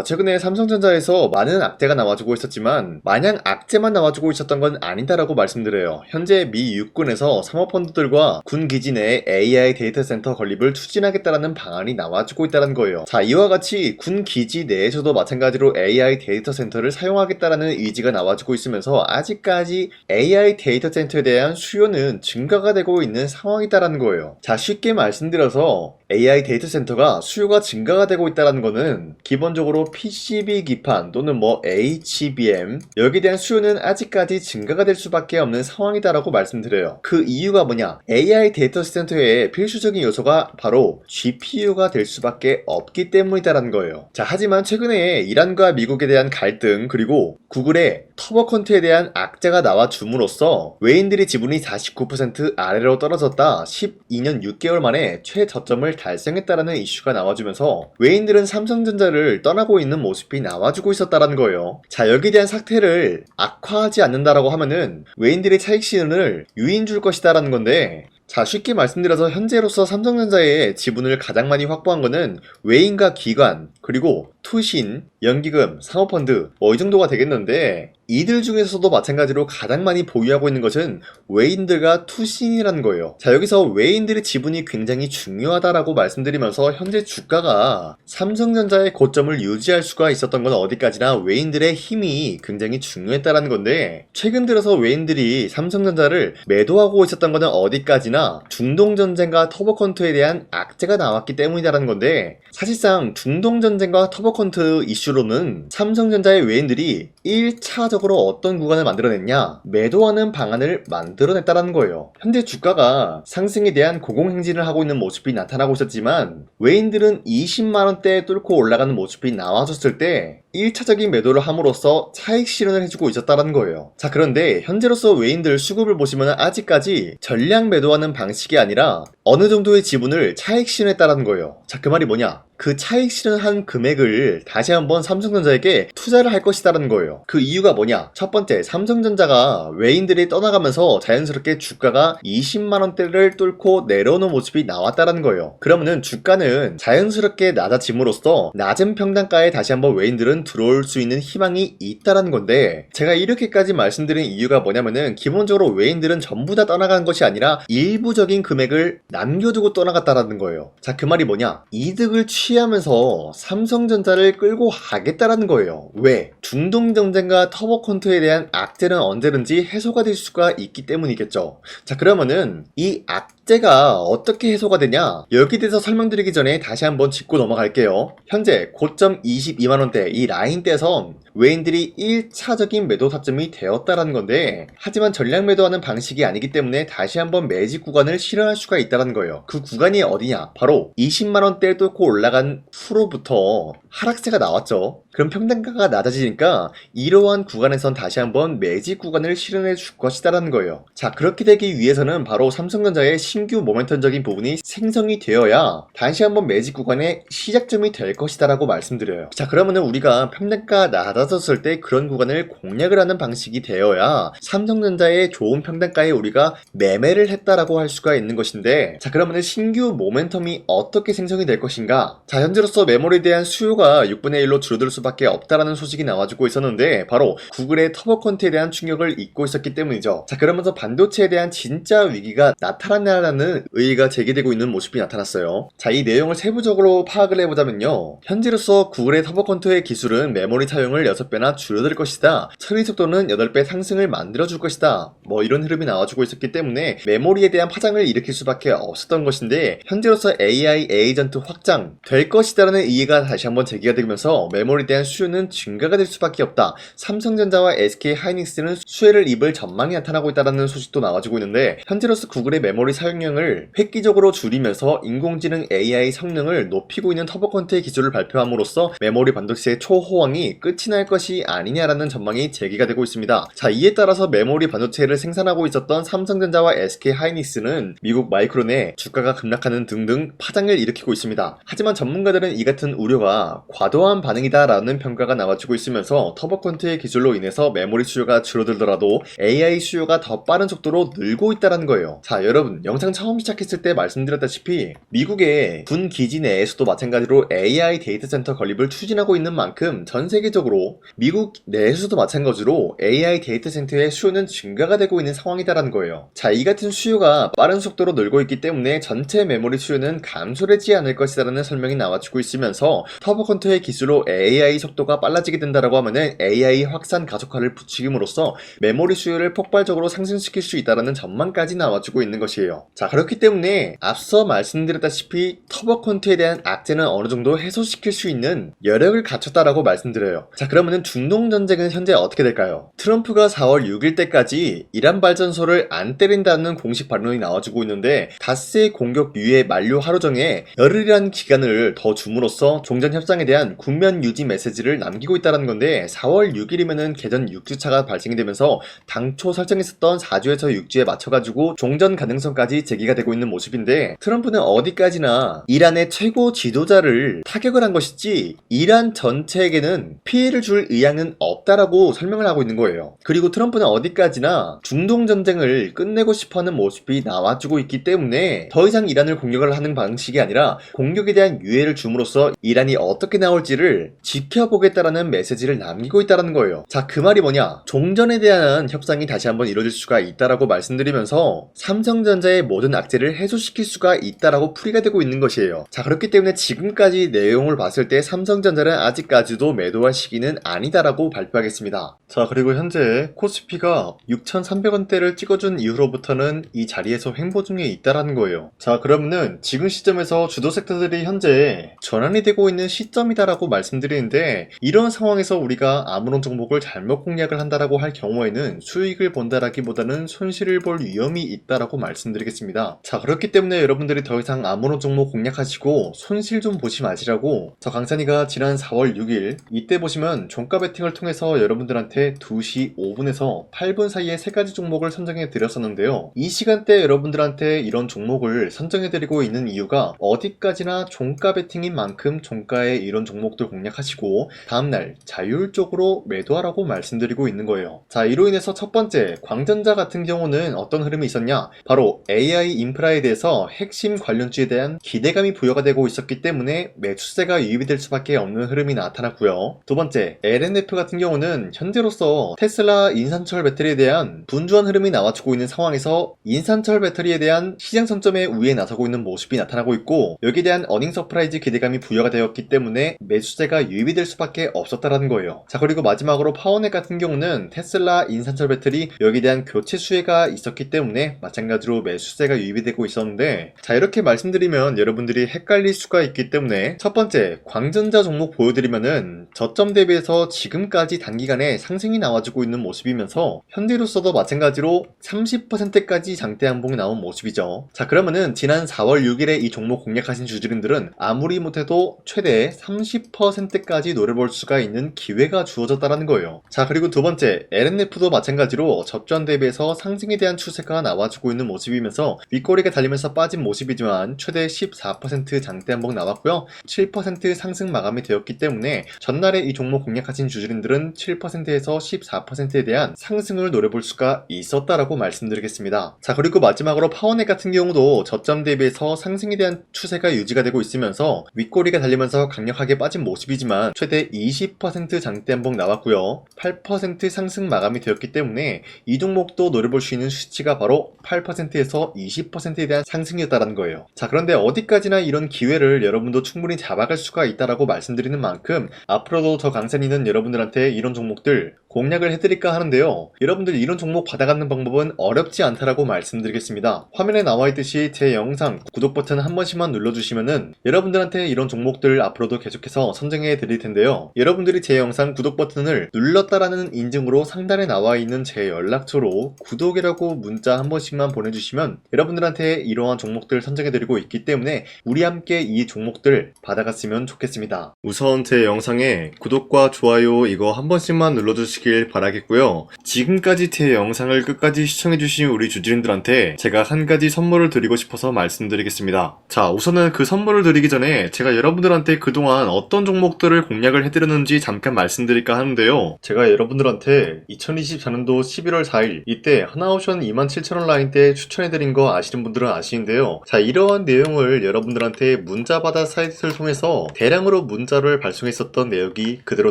최근에 삼성전자에서 많은 악재가 나와주고 있었지만 마냥 악재만 나와주고 있었던 건 아니다라고 말씀드려요. 현재 미 육군에서 사모펀드들과 군 기지 내에 AI 데이터 센터 건립을 추진하겠다라는 방안이 나와주고 있다는 거예요. 이와 같이 군 기지 내에서도 마찬가지로 AI 데이터 센터를 사용하겠다라는 의지가 나와주고 있으면서 아직까지 AI 데이터 센터에 대한 수요는 증가가 되고 있는 상황이다라는 거예요. 쉽게 말씀드려서 AI 데이터 센터가 수요가 증가가 되고 있다는 거는 기본적으로 PCB 기판 또는 HBM 여기에 대한 수요는 아직까지 증가가 될 수밖에 없는 상황이다라고 말씀드려요. 그 이유가 뭐냐? AI 데이터 센터의 필수적인 요소가 바로 GPU가 될 수밖에 없기 때문이다라는 거예요. 하지만 최근에 이란과 미국에 대한 갈등 그리고 구글의 터보 콘트에 대한 악재가 나와 줌으로써 외인들의 지분이 49% 아래로 떨어졌다 12년 6개월 만에 최저점을 달성했다라는 이슈가 나와주면서 외인들은 삼성전자를 떠나고 있는 모습이 나와주고 있었다라는 거예요. 여기에 대한 사태를 악화하지 않는다라고 하면은 외인들의 차익 실현을 유인 줄 것이다라는 건데, 쉽게 말씀드려서 현재로서 삼성전자의 지분을 가장 많이 확보한 거는 외인과 기관, 그리고 투신, 연기금, 사모펀드 이 정도가 되겠는데, 이들 중에서도 마찬가지로 가장 많이 보유하고 있는 것은 외인들과 투신이라는 거예요. 여기서 외인들의 지분이 굉장히 중요하다라고 말씀드리면서 현재 주가가 삼성전자의 고점을 유지할 수가 있었던 건 어디까지나 외인들의 힘이 굉장히 중요했다라는 건데, 최근 들어서 외인들이 삼성전자를 매도하고 있었던 거는 어디까지나 중동전쟁과 터보컨트에 대한 악재가 나왔기 때문이라는 건데, 사실상 중동전쟁과 터보컨트 이슈로는 삼성전자의 외인들이 1차적으로 어떤 구간을 만들어냈냐? 매도하는 방안을 만들어냈다는 거예요. 현재 주가가 상승에 대한 고공행진을 하고 있는 모습이 나타나고 있었지만 외인들은 20만원대에 뚫고 올라가는 모습이 나와줬을 때 1차적인 매도를 함으로써 차익 실현을 해주고 있었다는 거예요. 그런데 현재로서 외인들 수급을 보시면 아직까지 전량 매도하는 방식이 아니라 어느 정도의 지분을 차익 실현했다는 거예요. 그 말이 뭐냐? 그 차익 실현한 금액을 다시 한번 삼성전자에게 투자를 할 것이다라는 거예요. 그 이유가 뭐냐? 첫 번째, 삼성전자가 외인들이 떠나가면서 자연스럽게 주가가 20만원대를 뚫고 내려오는 모습이 나왔다라는 거예요. 그러면은 주가는 자연스럽게 낮아짐으로써 낮은 평단가에 다시 한번 외인들은 들어올 수 있는 희망이 있다라는 건데, 제가 이렇게까지 말씀드린 이유가 뭐냐면은 기본적으로 외인들은 전부 다 떠나간 것이 아니라 일부적인 금액을 남겨두고 떠나갔다라는 거예요. 그 말이 뭐냐? 이득을 취하면서 삼성전자를 끌고 가겠다라는 거예요. 왜? 중동전쟁과 터보컨트에 대한 악재는 언제든지 해소가 될 수가 있기 때문이겠죠. 그러면은 이 악재가 어떻게 해소가 되냐? 여기에 대해서 설명드리기 전에 다시 한번 짚고 넘어갈게요. 현재 고점 22만원대 이 라인대에선 외인들이 1차적인 매도 타점이 되었다라는 건데, 하지만 전량 매도하는 방식이 아니기 때문에 다시 한번 매집 구간을 실현할 수가 있다는 거예요. 그 구간이 어디냐? 바로 20만원대를 뚫고 올라간 후로부터 하락세가 나왔죠. 그럼 평단가가 낮아지니까 이러한 구간에선 다시 한번 매집 구간을 실현해 줄 것이다라는 거예요. 그렇게 되기 위해서는 바로 삼성전자의 신규 모멘텀적인 부분이 생성이 되어야 다시 한번 매집 구간의 시작점이 될 것이다라고 말씀드려요. 그러면은 우리가 평단가 낮아졌을 때 그런 구간을 공략을 하는 방식이 되어야 삼성전자의 좋은 평단가에 우리가 매매를 했다라고 할 수가 있는 것인데, 그러면은 신규 모멘텀이 어떻게 생성이 될 것인가? 현재로서 메모리에 대한 수요가 6분의 1로 줄어들 수밖에 없다라는 소식이 나와주고 있었는데, 바로 구글의 터보컨트에 대한 충격을 잊고 있었기 때문이죠. 그러면서 반도체에 대한 진짜 위기가 나타났냐라는 의의가 제기되고 있는 모습이 나타났어요. 이 내용을 세부적으로 파악을 해보자면요, 현재로서 구글의 터보컨트의 기술은 메모리 사용을 6배나 줄여들 것이다, 처리 속도는 8배 상승을 만들어줄 것이다, 이런 흐름이 나와주고 있었기 때문에 메모리에 대한 파장을 일으킬 수밖에 없었던 것인데, 현재로서 AI 에이전트 확장 될 것이다라는 이해가 다시 한번 제기가 되면서 메모리에 대한 수요는 증가가 될 수밖에 없다. 삼성전자와 SK 하이닉스는 수혜를 입을 전망이 나타나고 있다는 소식도 나와주고 있는데, 현재로서 구글의 메모리 사용량을 획기적으로 줄이면서 인공지능 AI 성능을 높이고 있는 터보컨트의 기술을 발표함으로써 메모리 반도체의 초호황이 끝이 날 것이 아니냐라는 전망이 제기가 되고 있습니다. 이에 따라서 메모리 반도체를 생산하고 있었던 삼성전자와 SK 하이닉스는 미국 마이크론에 주가가 급락하는 등등 파장을 일으키고 있습니다. 하지만 전문가들은 이 같은 우려가 과도한 반응이다라는 않는 평가가 나와주고 있으면서 터보컨트의 기술로 인해서 메모리 수요가 줄어들더라도 AI 수요가 더 빠른 속도로 늘고 있다는 거예요. 자, 여러분 영상 처음 시작했을 때 말씀드렸다시피 미국의 군 기지 내에서도 마찬가지로 AI 데이터 센터 건립을 추진하고 있는 만큼 전 세계적으로 미국 내에서도 마찬가지로 AI 데이터 센터의 수요는 증가가 되고 있는 상황이다라는 거예요. 자, 이 같은 수요가 빠른 속도로 늘고 있기 때문에 전체 메모리 수요는 감소되지 않을 것이라는 설명이 나와주고 있으면서 터보컨트의 기술로 AI 속도가 빨라지게 된다라고 하면은 AI 확산 가속화를 부추김으로써 메모리 수요를 폭발적으로 상승시킬 수 있다라는 전망까지 나와주고 있는 것이에요. 자, 그렇기 때문에 앞서 말씀드렸다시피 터보컨트에 대한 악재는 어느 정도 해소시킬 수 있는 여력을 갖췄다라고 말씀드려요. 자, 그러면은 중동 전쟁은 현재 어떻게 될까요? 트럼프가 4월 6일 때까지 이란 발전소를 안 때린다는 공식 반론이 나와주고 있는데 닷새 공격 유예 만료 하루 전에 열흘이라는 기간을 더 줌으로써 종전 협상에 대한 국면 유지 메시지를 남기고 있다는 건데 4월 6일이면은 개전 6주차가 발생이 되면서 당초 설정했었던 4주에서 6주에 맞춰가지고 종전 가능성까지 제기가 되고 있는 모습인데 트럼프는 어디까지나 이란의 최고 지도자를 타격을 한 것이지 이란 전체에게는 피해를 줄 의향은 없다라고 설명을 하고 있는 거예요. 그리고 트럼프는 어디까지나 중동 전쟁을 끝내고 싶어하는 모습이 나와주고 있기 때문에 더 이상 이란을 공격을 하는 방식이 아니라 공격에 대한 유예를 줌으로써 이란이 어떻게 나올지를 지켜보겠다라는 메시지를 남기고 있다는 거예요. 자, 그 말이 뭐냐? 종전에 대한 협상이 다시 한번 이루어질 수가 있다라고 말씀드리면서 삼성전자의 모든 악재를 해소시킬 수가 있다라고 풀이가 되고 있는 것이에요. 자, 그렇기 때문에 지금까지 내용을 봤을 때 삼성전자는 아직까지도 매도할 시기는 아니다라고 발표하겠습니다. 자, 그리고 현재 코스피가 6,300원대를 찍어준 이후로부터는 이 자리에서 횡보 중에 있다라는 거예요. 자, 그러면은 지금 시점에서 주도 섹터들이 현재 전환이 되고 있는 시점이다라고 말씀드리는데 이런 상황에서 우리가 아무런 종목을 잘못 공략을 한다라고 할 경우에는 수익을 본다라기보다는 손실을 볼 위험이 있다라고 말씀드리겠습니다. 자, 그렇기 때문에 여러분들이 더 이상 아무런 종목 공략하시고 손실 좀 보지 마시라고 저 강산이가 지난 4월 6일 이때 보시면 종가 베팅을 통해서 여러분들한테 2시 5분에서 8분 사이에 3가지 종목을 선정해 드렸었는데요. 이 시간대 여러분들한테 이런 종목을 선정해 드리고 있는 이유가 어디까지나 종가 베팅인 만큼 종가에 이런 종목들 공략하시고 다음날 자율적으로 매도하라고 말씀드리고 있는 거예요. 자, 이로 인해서 첫 번째 광전자 같은 경우는 어떤 흐름이 있었냐? 바로 AI 인프라에 대해서 핵심 관련주에 대한 기대감이 부여가 되고 있었기 때문에 매수세가 유입이 될 수밖에 없는 흐름이 나타났고요. 두 번째, LNF 같은 경우는 현재로서 테슬라 인산철 배터리에 대한 분주한 흐름이 나와주고 있는 상황에서 인산철 배터리에 대한 시장 선점에 우위에 나서고 있는 모습이 나타나고 있고 여기에 대한 어닝 서프라이즈 기대감이 부여가 되었기 때문에 매수세가 유입이 될 수밖에 없었다라는 거예요. 자, 그리고 마지막으로 파워넷 같은 경우는 테슬라 인산철 배터리 여기에 대한 교체 수혜가 있었기 때문에 마찬가지로 매수세가 유입이 되고 있었는데 자, 이렇게 말씀드리면 여러분들이 헷갈릴 수가 있기 때문에 첫 번째 광전자 종목 보여드리면은 저점 대비해서 지금까지 단기간에 상승이 나와주고 있는 모습이면서 현재로서도 마찬가지로 30%까지 장대 항봉이 나온 모습이죠. 자, 그러면은 지난 4월 6일에 이 종목 공략하신 주주님들은 아무리 못해도 최대 30%까지 노려볼 수가 있는 기회가 주어졌다라는 거예요. 자, 그리고 두 번째 LNF도 마찬가지로 접전 대비해서 상승에 대한 추세가 나와주고 있는 모습이면서 윗꼬리가 달리면서 빠진 모습이지만 최대 14% 장대 항봉 나왔고요. 7% 상승 마감이 되었기 때문에 전날에 이 종목 공략하신 주주님들은 7%에서 14%에 대한 상승을 노려볼 수가 있었다라고 말씀드리겠습니다. 자, 그리고 마지막으로 파워넷 같은 경우도 저점 대비해서 상승에 대한 추세가 유지가 되고 있으면서 윗꼬리가 달리면서 강력하게 빠진 모습이지만 최대 20% 장대 항봉 나왔고요. 8% 상승 마감이 되었기 때문에 이 종목도 노려볼 수 있는 수치가 바로 8%에서 20%에 대한 상승이었다는 거예요. 자, 그런데 어디까지나 이런 기회를 여러분도 충분히 잡아갈 수가 있다라고 말씀드리는 만큼 앞으로도 저 강산이는 여러분들한테 이런 종목들 공략을 해드릴까 하는데요. 여러분들 이런 종목 받아가는 방법은 어렵지 않다라고 말씀드리겠습니다. 화면에 나와 있듯이 제 영상 구독 버튼 한 번씩만 눌러주시면은 여러분들한테 이런 종목들 앞으로도 계속해서 선정해 드릴 텐데요. 여러분들이 제 영상 구독 버튼을 눌렀다라는 인증으로 상단에 나와 있는 제 연락처로 구독이라고 문자 한 번씩만 보내주시면 여러분들한테 이러한 종목들 선정해 드리고 있기 때문에 우리 함께 이 종목들 받아갔으면 좋겠습니다. 우선 제 영상에 구독과 좋아요 이거 한 번씩만 눌러주시기 보시길 바라겠고요. 지금까지 제 영상을 끝까지 시청해주신 우리 주주님들한테 제가 한 가지 선물을 드리고 싶어서 말씀드리겠습니다. 자, 우선은 그 선물을 드리기 전에 제가 여러분들한테 그동안 어떤 종목들을 공략을 해드렸는지 잠깐 말씀드릴까 하는데요. 제가 여러분들한테 2024년도 11월 4일 이때 하나오션 27,000원 라인 때 추천해드린 거 아시는 분들은 아시는데요. 자, 이러한 내용을 여러분들한테 문자받아 사이트를 통해서 대량으로 문자를 발송했었던 내역이 그대로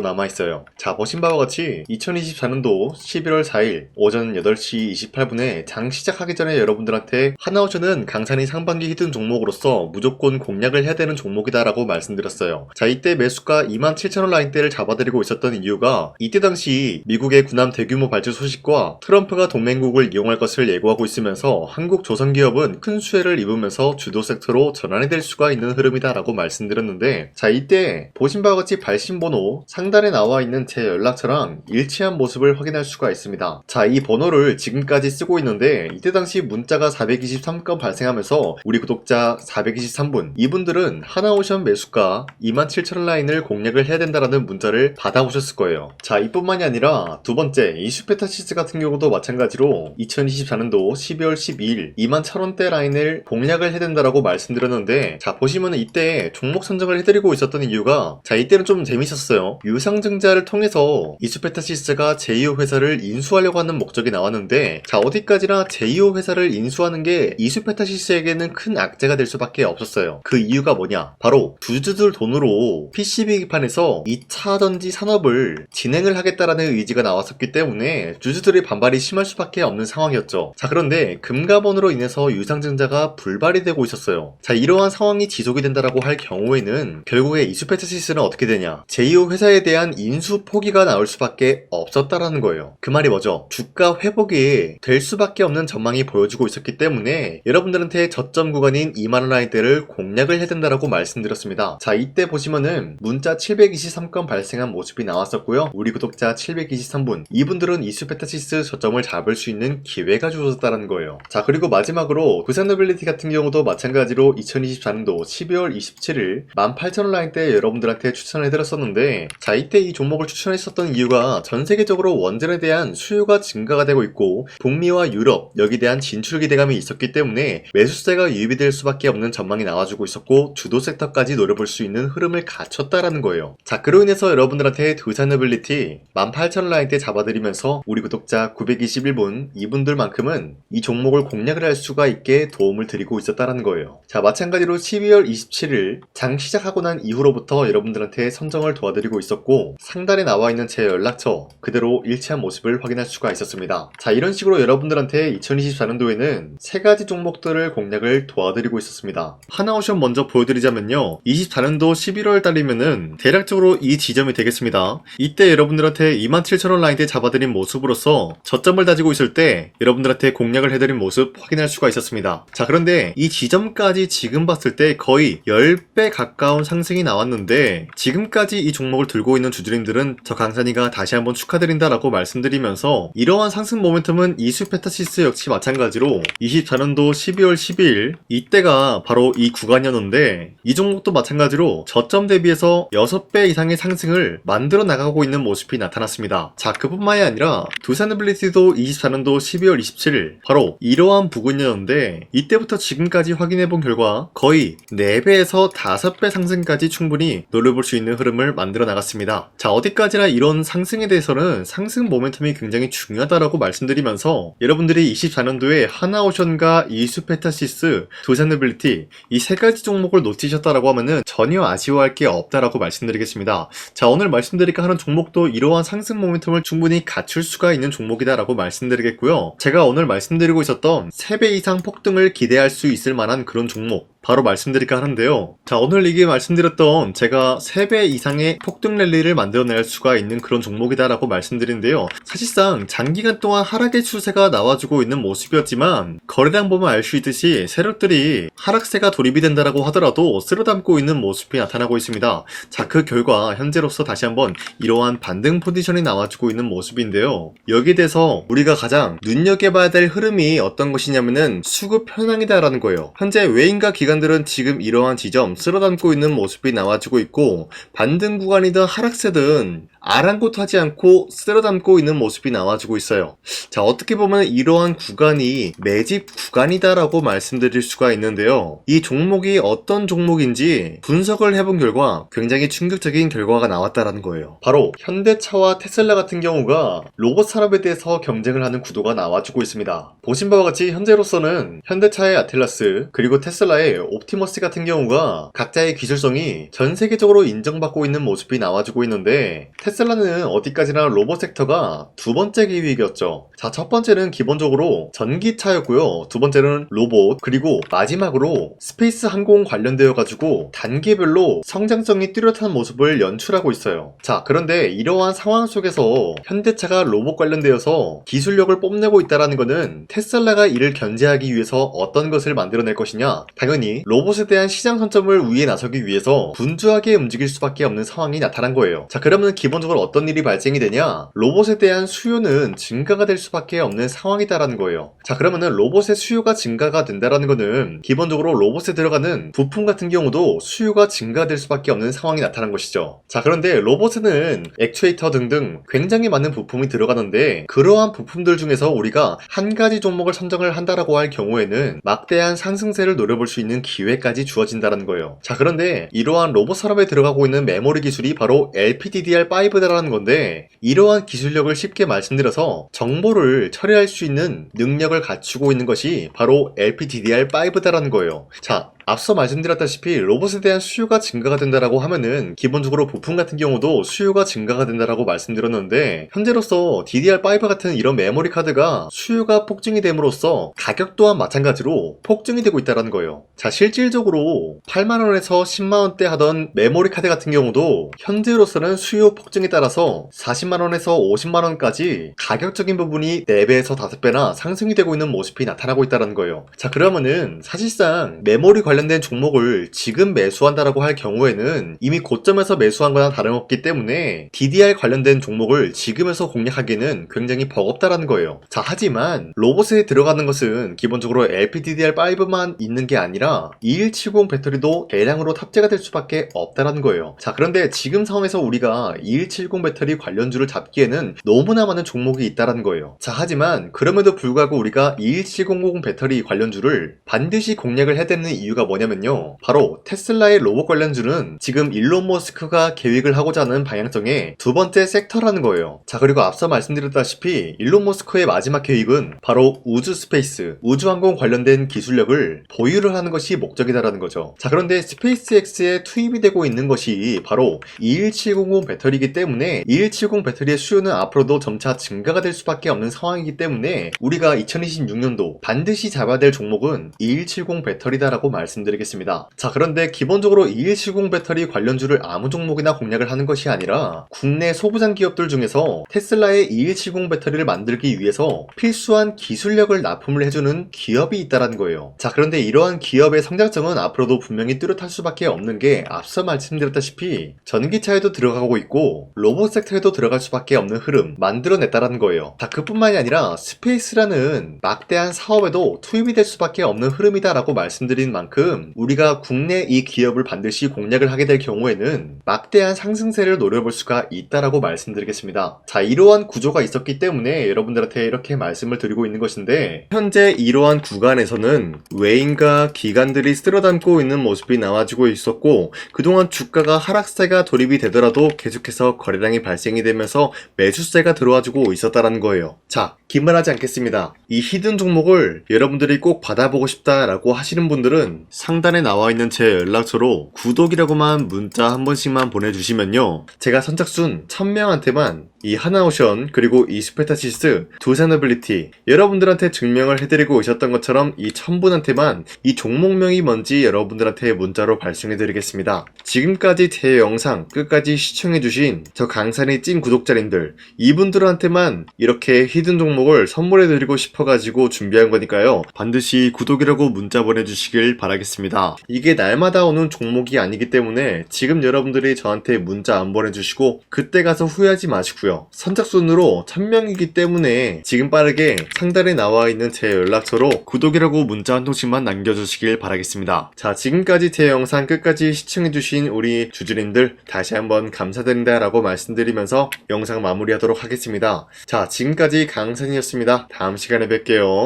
남아있어요. 자, 보신 바와 같이 2024년도 11월 4일 오전 8시 28분에 장 시작하기 전에 여러분들한테 하나오션은 강산이 상반기 히든 종목으로서 무조건 공략을 해야 되는 종목이다 라고 말씀드렸어요. 자, 이때 매수가 27,000원 라인대를 잡아드리고 있었던 이유가 이때 당시 미국의 군함 대규모 발주 소식과 트럼프가 동맹국을 이용할 것을 예고하고 있으면서 한국 조선기업은 큰 수혜를 입으면서 주도 섹터로 전환이 될 수가 있는 흐름이다 라고 말씀드렸는데, 자, 이때 보신 바와 같이 발신번호 상단에 나와 있는 제 연락처랑 일치한 모습을 확인할 수가 있습니다. 자, 이 번호를 지금까지 쓰고 있는데 이때 당시 문자가 423건 발생하면서 우리 구독자 423분, 이분들은 하나오션 매수가 27,000원 라인을 공략을 해야 된다라는 문자를 받아오셨을 거예요. 자, 이뿐만이 아니라 두 번째 이슈페타시스 같은 경우도 마찬가지로 2024년도 12월 12일 21,000원대 라인을 공략을 해야 된다라고 말씀드렸는데, 자, 보시면은 이때 종목 선정을 해드리고 있었던 이유가, 자, 이때는 좀 재밌었어요. 유상증자를 통해서 이슈페타시스가 제2호 회사를 인수하려고 하는 목적이 나왔는데, 자, 어디까지나 제2호 회사를 인수하는 게 이슈페타시스에게는 큰 악재가 될 수밖에 없었어요. 그 이유가 뭐냐? 바로 주주들 돈으로 PCB 기판에서 2차 전지 산업을 진행을 하겠다라는 의지가 나왔었기 때문에 주주들의 반발이 심할 수밖에 없는 상황이었죠. 자, 그런데 금가번으로 인해서 유상증자가 불발이 되고 있었어요. 자, 이러한 상황이 지속이 된다라고 할 경우에는 결국에 이슈페타시스는 어떻게 되냐? 제2호 회사에 대한 인수 포기가 나올 수밖에 없었다라는 거예요. 그 말이 뭐죠? 주가 회복이 될 수밖에 없는 전망이 보여지고 있었기 때문에 여러분들한테 저점 구간인 2만원 라인대를 공략을 해야 된다라고 말씀드렸습니다. 자, 이때 보시면은 문자 723건 발생한 모습이 나왔었고요. 우리 구독자 723분, 이분들은 이슈페타시스 저점을 잡을 수 있는 기회가 주어졌다는 거예요. 자, 그리고 마지막으로 부산노빌리티 같은 경우도 마찬가지로 2024년도 12월 27일 18,000원 라인대 여러분들한테 추천을 해드렸었는데, 자, 이때 이 종목을 추천했었던 이유가 전 세계적으로 원전에 대한 수요가 증가가 되고 있고 북미와 유럽 여기에 대한 진출 기대감이 있었기 때문에 매수세가 유입이 될 수밖에 없는 전망이 나와주고 있었고 주도 섹터까지 노려볼 수 있는 흐름을 갖췄다라는 거예요. 자, 그로 인해서 여러분들한테 두산노빌리티 18,000원 라인대 잡아드리면서 우리 구독자 921분, 이분들만큼은 이 종목을 공략을 할 수가 있게 도움을 드리고 있었다라는 거예요. 자, 마찬가지로 12월 27일 장 시작하고 난 이후로부터 여러분들한테 선정을 도와드리고 있었고 상단에 나와 있는 제 연락처 그대로 일치한 모습을 확인할 수가 있었습니다. 자, 이런 식으로 여러분들한테 2024년도에는 세 가지 종목들을 공략을 도와드리고 있었습니다. 하나오션 먼저 보여드리자면요, 24년도 11월 달이면은 대략적으로 이 지점이 되겠습니다. 이때 여러분들한테 27,000원 라인대 잡아드린 모습으로서 저점을 다지고 있을 때 여러분들한테 공략을 해드린 모습 확인할 수가 있었습니다. 자, 그런데 이 지점까지 지금 봤을 때 거의 10배 가까운 상승이 나왔는데 지금까지 이 종목을 들고 있는 주주님들은 저 강산이가 다시 한번 축하드린다라고 말씀드리면서, 이러한 상승 모멘텀은 이슈페타시스 역시 마찬가지로 24년도 12월 12일 이때가 바로 이 구간이었는데 이 종목도 마찬가지로 저점 대비해서 6배 이상의 상승을 만들어 나가고 있는 모습이 나타났습니다. 자, 그뿐만이 아니라 두산노빌리티도 24년도 12월 27일 바로 이러한 부근이었는데 이때부터 지금까지 확인해본 결과 거의 4배에서 5배 상승까지 충분히 노려볼 수 있는 흐름을 만들어 나갔습니다. 자, 어디까지나 이런 상승에 대해서는 상승 모멘텀이 굉장히 중요하다라고 말씀드리면서 여러분들이 24년도에 하나오션과 이슈페타시스, 두산노빌리티 이 세 가지 종목을 놓치셨다라고 하면은 전혀 아쉬워할 게 없다라고 말씀드리겠습니다. 자, 오늘 말씀드릴까 하는 종목도 이러한 상승 모멘텀을 충분히 갖출 수가 있는 종목이다라고 말씀드리겠고요. 제가 오늘 말씀드리고 있었던 3배 이상 폭등을 기대할 수 있을 만한 그런 종목 바로 말씀드릴까 하는데요. 자, 오늘 이게 말씀드렸던 제가 3배 이상의 폭등 랠리를 만들어낼 수가 있는 그런 종목이다라고 말씀드리는데요. 사실상 장기간 동안 하락의 추세가 나와주고 있는 모습이었지만 거래량 보면 알 수 있듯이 세력들이 하락세가 돌입이 된다라고 하더라도 쓸어담고 있는 모습이 나타나고 있습니다. 자, 그 결과 현재로서 다시 한번 이러한 반등 포지션이 나와주고 있는 모습인데요. 여기에 대해서 우리가 가장 눈여겨봐야 될 흐름이 어떤 것이냐면은 수급 현황이다라는 거예요. 현재 외인과 기관들은 지금 이러한 지점 쓸어담고 있는 모습이 나와주고 있고 반등 구간이든 하락세든 아랑곳하지 않고 쓸어담고 있는 모습이 나와주고 있어요. 자, 어떻게 보면 이러한 구간이 매집 구간이다라고 말씀드릴 수가 있는데요. 이 종목이 어떤 종목인지 분석을 해본 결과 굉장히 충격적인 결과가 나왔다라는 거예요. 바로 현대차와 테슬라 같은 경우가 로봇 산업에 대해서 경쟁을 하는 구도가 나와주고 있습니다. 보신 바와 같이 현재로서는 현대차의 아틀라스 그리고 테슬라의 옵티머스 같은 경우가 각자의 기술성이 전 세계적으로 인정받고 있는 모습이 나와주고 있는데, 테슬라는 어디까지나 로봇 섹터가 두 번째 기획이었죠. 자, 첫 번째는 기본적으로 전기차였고요. 두 번째는 로봇, 그리고 마지막으로 스페이스 항공 관련되어 가지고 단계별로 성장성이 뚜렷한 모습을 연출하고 있어요. 자, 그런데 이러한 상황 속에서 현대차가 로봇 관련되어서 기술력을 뽐내고 있다는 것은 테슬라가 이를 견제하기 위해서 어떤 것을 만들어낼 것이냐, 당연히 로봇에 대한 시장 선점을 위해 나서기 위해서 분주하게 움직일 수밖에 없는 상황이 나타난 거예요. 자, 그러면 기본적으로 어떤 일이 발생이 되냐, 로봇에 대한 수요는 증가가 될 수밖에 없는 상황이다라는 거예요. 자, 그러면은 로봇의 수요가 증가가 된다라는 거는 기본적으로 로봇에 들어가는 부품 같은 경우도 수요가 증가될 수밖에 없는 상황이 나타난 것이죠. 자, 그런데 로봇에는 액추에이터 등등 굉장히 많은 부품이 들어가는데, 그러한 부품들 중에서 우리가 한 가지 종목을 선정을 한다라고 할 경우에는 막대한 상승세를 노려볼 수 있는 기회까지 주어진다는 거예요. 자, 그런데 이러한 로봇 산업에 들어가고 있는 메모리 기술이 바로 LPDDR5다라는 건데, 이러한 기술력을 쉽게 말씀드려서 정보를 처리할 수 있는 능력을 갖추고 있는 것이 바로 LPDDR5다라는 거예요. 자, 앞서 말씀드렸다시피 로봇에 대한 수요가 증가가 된다라고 하면은 기본적으로 부품 같은 경우도 수요가 증가가 된다라고 말씀드렸는데, 현재로서 DDR5 같은 이런 메모리 카드가 수요가 폭증이 됨으로써 가격 또한 마찬가지로 폭증이 되고 있다는 거예요. 자, 실질적으로 8만원에서 10만원대 하던 메모리 카드 같은 경우도 현재로서는 수요 폭증에 따라서 40만원에서 50만원까지 가격적인 부분이 4배에서 5배나 상승이 되고 있는 모습이 나타나고 있다는 거예요. 자, 그러면은 사실상 메모리 관련된 종목을 지금 매수한다라고 할 경우에는 이미 고점에서 매수한 거나 다름없기 때문에 DDR 관련된 종목을 지금에서 공략하기는 굉장히 버겁다라는 거예요. 자, 하지만 로봇에 들어가는 것은 기본적으로 LPDDR5만 있는 게 아니라 2170 배터리도 대량으로 탑재가 될 수밖에 없다라는 거예요. 자, 그런데 지금 상황에서 우리가 2170 배터리 관련주를 잡기에는 너무나 많은 종목이 있다라는 거예요. 자, 하지만 그럼에도 불구하고 우리가 21700 배터리 관련주를 반드시 공략을 해야 되는 이유가 뭐냐면요, 바로 테슬라의 로봇 관련주는 지금 일론 머스크가 계획을 하고자 하는 방향성의 두 번째 섹터라는 거예요. 자, 그리고 앞서 말씀드렸다시피 일론 머스크의 마지막 계획은 바로 우주 스페이스, 우주항공 관련된 기술력을 보유를 하는 것이 목적이다라는 거죠. 자, 그런데 스페이스X에 투입이 되고 있는 것이 바로 21700 배터리이기 때문에 2170 배터리의 수요는 앞으로도 점차 증가가 될 수밖에 없는 상황이기 때문에 우리가 2026년도 반드시 잡아야 될 종목은 2170 배터리다라고 말씀드리겠습니다. 자, 그런데 기본적으로 2170 배터리 관련주를 아무 종목이나 공략을 하는 것이 아니라 국내 소부장 기업들 중에서 테슬라의 2170 배터리를 만들기 위해서 필수한 기술력을 납품을 해주는 기업이 있다는 거예요. 자, 그런데 이러한 기업의 성장성은 앞으로도 분명히 뚜렷할 수밖에 없는 게 앞서 말씀드렸다시피 전기차에도 들어가고 있고 로봇 섹터에도 들어갈 수밖에 없는 흐름 만들어냈다는 거예요. 자, 그뿐만이 아니라 스페이스라는 막대한 사업에도 투입이 될 수밖에 없는 흐름이다라고 말씀드린 만큼 우리가 국내 이 기업을 반드시 공략을 하게 될 경우에는 막대한 상승세를 노려볼 수가 있다라고 말씀드리겠습니다. 자, 이러한 구조가 있었기 때문에 여러분들한테 이렇게 말씀을 드리고 있는 것인데, 현재 이러한 구간에서는 외인과 기관들이 쓸어담고 있는 모습이 나와주고 있었고, 그동안 주가가 하락세가 돌입이 되더라도 계속해서 거래량이 발생이 되면서 매수세가 들어와주고 있었다는 거예요. 자, 긴말하지 않겠습니다. 이 히든 종목을 여러분들이 꼭 받아보고 싶다라고 하시는 분들은 상단에 나와있는 제 연락처로 구독이라고만 문자 한 번씩만 보내주시면요, 제가 선착순 1000명한테만 이 하나오션 그리고 이 스페타시스 두 사너빌리티 여러분들한테 증명을 해드리고 있었던 것처럼 이 1000분한테만 이 종목명이 뭔지 여러분들한테 문자로 발송해드리겠습니다. 지금까지 제 영상 끝까지 시청해주신 저 강산의 찐 구독자님들, 이분들한테만 이렇게 히든 종목을 선물해드리고 싶어가지고 준비한 거니까요, 반드시 구독이라고 문자 보내주시길 바라겠습니다. 이게 날마다 오는 종목이 아니기 때문에 지금 여러분들이 저한테 문자 안 보내주시고 그때 가서 후회하지 마시고요. 부탁드릴게요. 선착순으로 1000명이기 때문에 지금 빠르게 상단에 나와 있는 제 연락처로 구독이라고 문자 한 통씩만 남겨주시길 바라겠습니다. 자, 지금까지 제 영상 끝까지 시청해주신 우리 주주님들 다시 한번 감사드린다 라고 말씀드리면서 영상 마무리하도록 하겠습니다. 자, 지금까지 강산이었습니다. 다음 시간에 뵐게요.